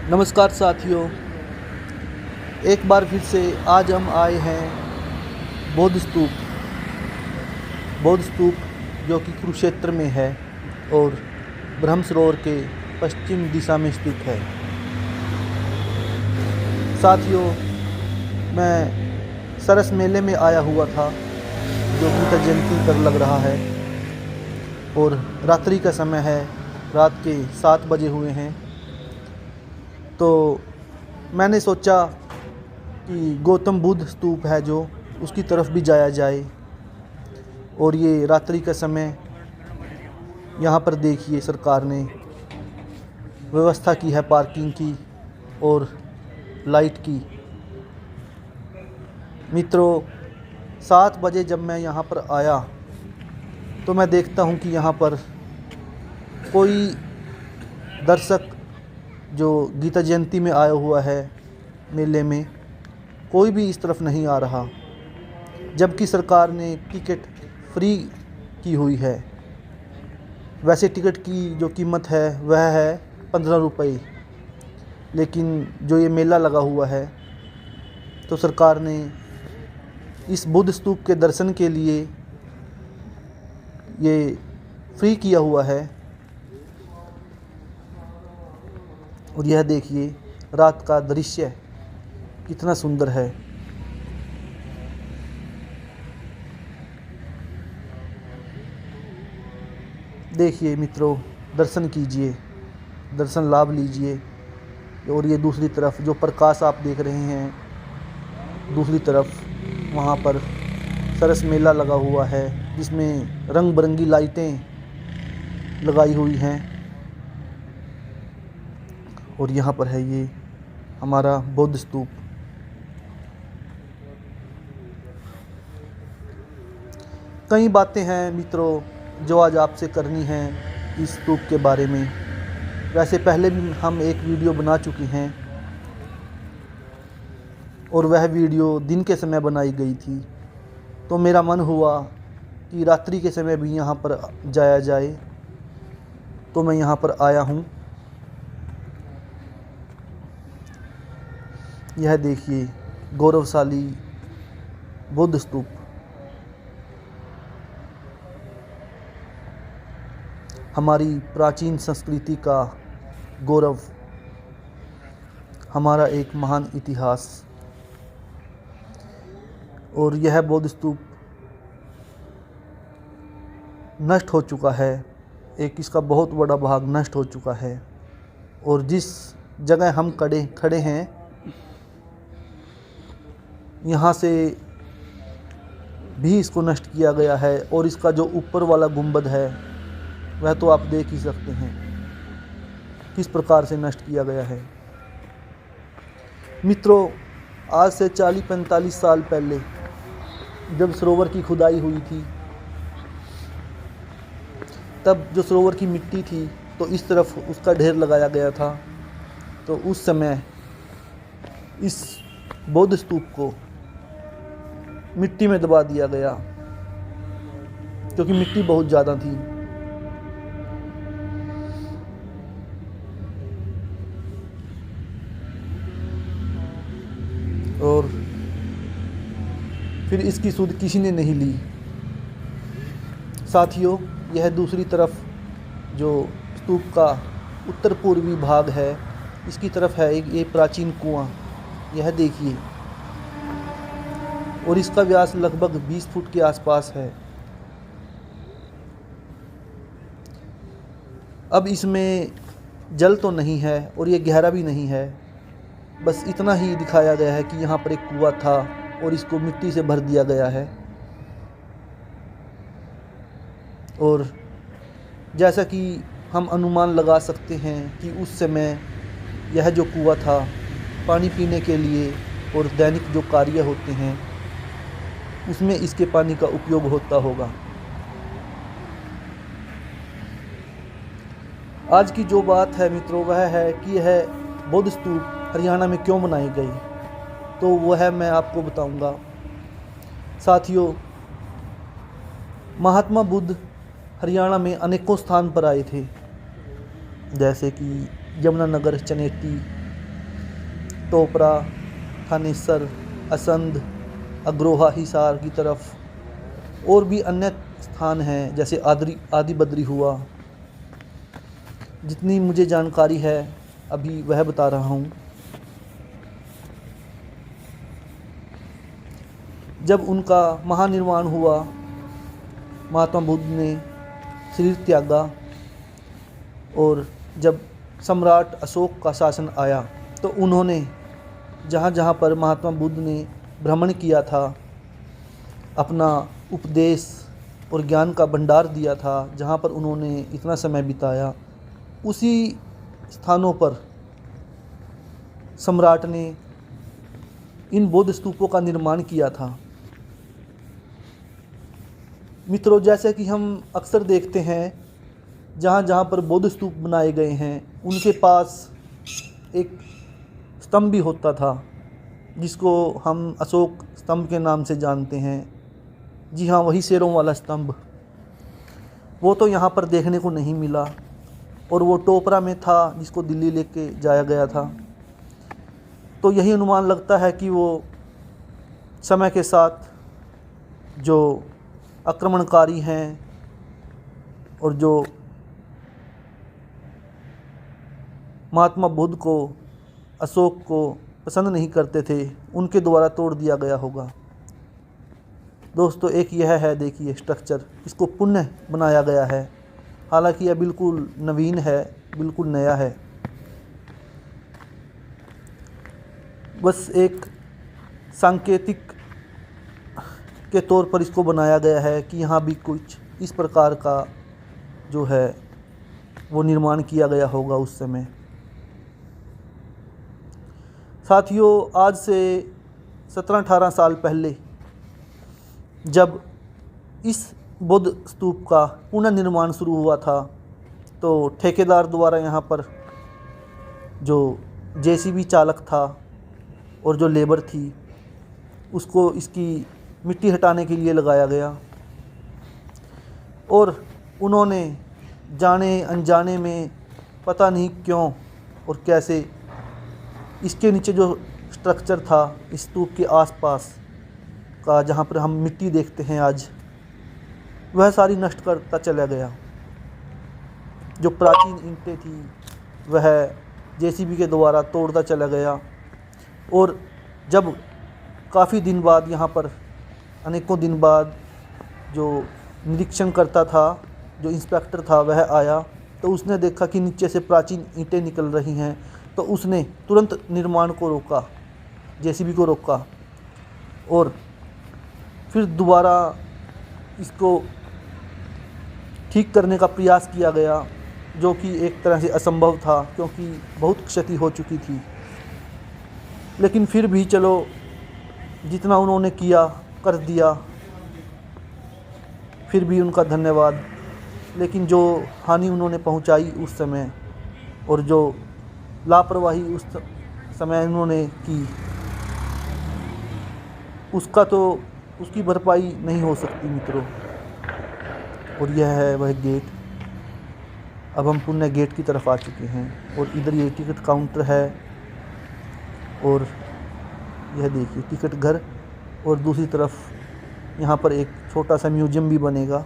नमस्कार साथियों, एक बार फिर से आज हम आए हैं बौद्ध स्तूप जो कि कुरुक्षेत्र में है और ब्रह्म सरोवर के पश्चिम दिशा में स्थित है। साथियों, मैं सरस मेले में आया हुआ था जो गीता जयंती पर लग रहा है और रात्रि का समय है, रात के 7 बजे हुए हैं। तो मैंने सोचा कि गौतम बुद्ध स्तूप है जो उसकी तरफ भी जाया जाए। और ये रात्रि का समय, यहाँ पर देखिए सरकार ने व्यवस्था की है पार्किंग की और लाइट की। मित्रों, 7 बजे जब मैं यहाँ पर आया तो मैं देखता हूँ कि यहाँ पर कोई दर्शक जो गीता जयंती में आया हुआ है मेले में, कोई भी इस तरफ नहीं आ रहा, जबकि सरकार ने टिकट फ्री की हुई है। वैसे टिकट की जो कीमत है वह है 15 रुपये, लेकिन जो ये मेला लगा हुआ है तो सरकार ने इस बुद्ध स्तूप के दर्शन के लिए ये फ्री किया हुआ है। और यह देखिए रात का दृश्य कितना सुंदर है। देखिए मित्रों, दर्शन कीजिए, दर्शन लाभ लीजिए। और ये दूसरी तरफ जो प्रकाश आप देख रहे हैं, दूसरी तरफ वहाँ पर सरस मेला लगा हुआ है जिसमें रंग बिरंगी लाइटें लगाई हुई हैं। और यहाँ पर है ये हमारा बौद्ध स्तूप। कई बातें हैं मित्रों जो आज आपसे करनी हैं इस स्तूप के बारे में। वैसे पहले भी हम एक वीडियो बना चुके हैं और वह वीडियो दिन के समय बनाई गई थी, तो मेरा मन हुआ कि रात्रि के समय भी यहाँ पर जाया जाए, तो मैं यहाँ पर आया हूँ। यह देखिए गौरवशाली बौद्ध स्तूप। हमारी प्राचीन संस्कृति का गौरव, हमारा एक महान इतिहास। और यह बौद्ध स्तूप नष्ट हो चुका है, एक इसका बहुत बड़ा भाग नष्ट हो चुका है। और जिस जगह हम खड़े हैं, यहाँ से भी इसको नष्ट किया गया है। और इसका जो ऊपर वाला गुंबद है वह तो आप देख ही सकते हैं किस प्रकार से नष्ट किया गया है। मित्रों, आज से 40-45 साल पहले जब सरोवर की खुदाई हुई थी, तब जो सरोवर की मिट्टी थी तो इस तरफ उसका ढेर लगाया गया था। तो उस समय इस बौद्ध स्तूप को मिट्टी में दबा दिया गया क्योंकि मिट्टी बहुत ज़्यादा थी। और फिर इसकी सुध किसी ने नहीं ली। साथियों, यह दूसरी तरफ जो स्तूप का उत्तर पूर्वी भाग है, इसकी तरफ है एक ये प्राचीन कुआं। यह देखिए, और इसका व्यास लगभग 20 फुट के आसपास है। अब इसमें जल तो नहीं है और ये गहरा भी नहीं है, बस इतना ही दिखाया गया है कि यहाँ पर एक कुआं था और इसको मिट्टी से भर दिया गया है। और जैसा कि हम अनुमान लगा सकते हैं कि उस समय यह जो कुआं था पानी पीने के लिए और दैनिक जो कार्य होते हैं उसमें इसके पानी का उपयोग होता होगा। आज की जो बात है मित्रों, वह है कि यह बौद्ध स्तूप हरियाणा में क्यों बनाई गई, तो वह मैं आपको बताऊंगा। साथियों, महात्मा बुद्ध हरियाणा में अनेकों स्थान पर आए थे, जैसे कि यमुनानगर, चनेटी, टोपरा, थानेसर, असंध, अग्रोहा, हिसार की तरफ, और भी अन्य स्थान हैं जैसे आदि बद्री हुआ। जितनी मुझे जानकारी है अभी वह बता रहा हूँ। जब उनका महानिर्वाण हुआ, महात्मा बुद्ध ने शरीर त्यागा, और जब सम्राट अशोक का शासन आया तो उन्होंने जहाँ जहाँ पर महात्मा बुद्ध ने भ्रमण किया था, अपना उपदेश और ज्ञान का भंडार दिया था, जहाँ पर उन्होंने इतना समय बिताया, उसी स्थानों पर सम्राट ने इन बौद्ध स्तूपों का निर्माण किया था। मित्रों, जैसे कि हम अक्सर देखते हैं, जहाँ जहाँ पर बौद्ध स्तूप बनाए गए हैं उनके पास एक स्तंभ भी होता था, जिसको हम अशोक स्तंभ के नाम से जानते हैं। जी हाँ, वही शेरों वाला स्तंभ। वो तो यहाँ पर देखने को नहीं मिला, और वो टोपरा में था, जिसको दिल्ली लेके जाया गया था। तो यही अनुमान लगता है कि वो समय के साथ जो आक्रमणकारी हैं और जो महात्मा बुद्ध को, अशोक को पसंद नहीं करते थे, उनके द्वारा तोड़ दिया गया होगा। दोस्तों, एक यह है, देखिए स्ट्रक्चर, इसको पुनः बनाया गया है। हालांकि यह बिल्कुल नवीन है, बिल्कुल नया है। बस एक सांकेतिक के तौर पर इसको बनाया गया है कि यहाँ भी कुछ इस प्रकार का जो है वो निर्माण किया गया होगा उस समय। साथियों, आज से 17-18 साल पहले जब इस बुद्ध स्तूप का पुनर्निर्माण शुरू हुआ था, तो ठेकेदार द्वारा यहाँ पर जो जेसीबी चालक था और जो लेबर थी, उसको इसकी मिट्टी हटाने के लिए लगाया गया, और उन्होंने जाने अनजाने में पता नहीं क्यों और कैसे इसके नीचे जो स्ट्रक्चर था, इस स्तूप के आसपास का, जहाँ पर हम मिट्टी देखते हैं आज, वह सारी नष्ट करता चला गया। जो प्राचीन ईंटें थी वह जेसीबी के द्वारा तोड़ता चला गया, और जब काफ़ी दिन बाद यहाँ पर, अनेकों दिन बाद, जो निरीक्षण करता था, जो इंस्पेक्टर था, वह आया तो उसने देखा कि नीचे से प्राचीन ईंटें निकल रही हैं। तो उसने तुरंत निर्माण को रोका, जेसीबी को रोका, और फिर दोबारा इसको ठीक करने का प्रयास किया गया, जो कि एक तरह से असंभव था क्योंकि बहुत क्षति हो चुकी थी। लेकिन फिर भी चलो, जितना उन्होंने किया कर दिया, फिर भी उनका धन्यवाद। लेकिन जो हानि उन्होंने पहुंचाई उस समय, और जो लापरवाही उस समय उन्होंने की, उसका तो उसकी भरपाई नहीं हो सकती मित्रों। और यह है वह गेट। अब हम पुनः गेट की तरफ आ चुके हैं, और इधर ये टिकट काउंटर है, और यह देखिए टिकट घर, और दूसरी तरफ यहाँ पर एक छोटा सा म्यूजियम भी बनेगा।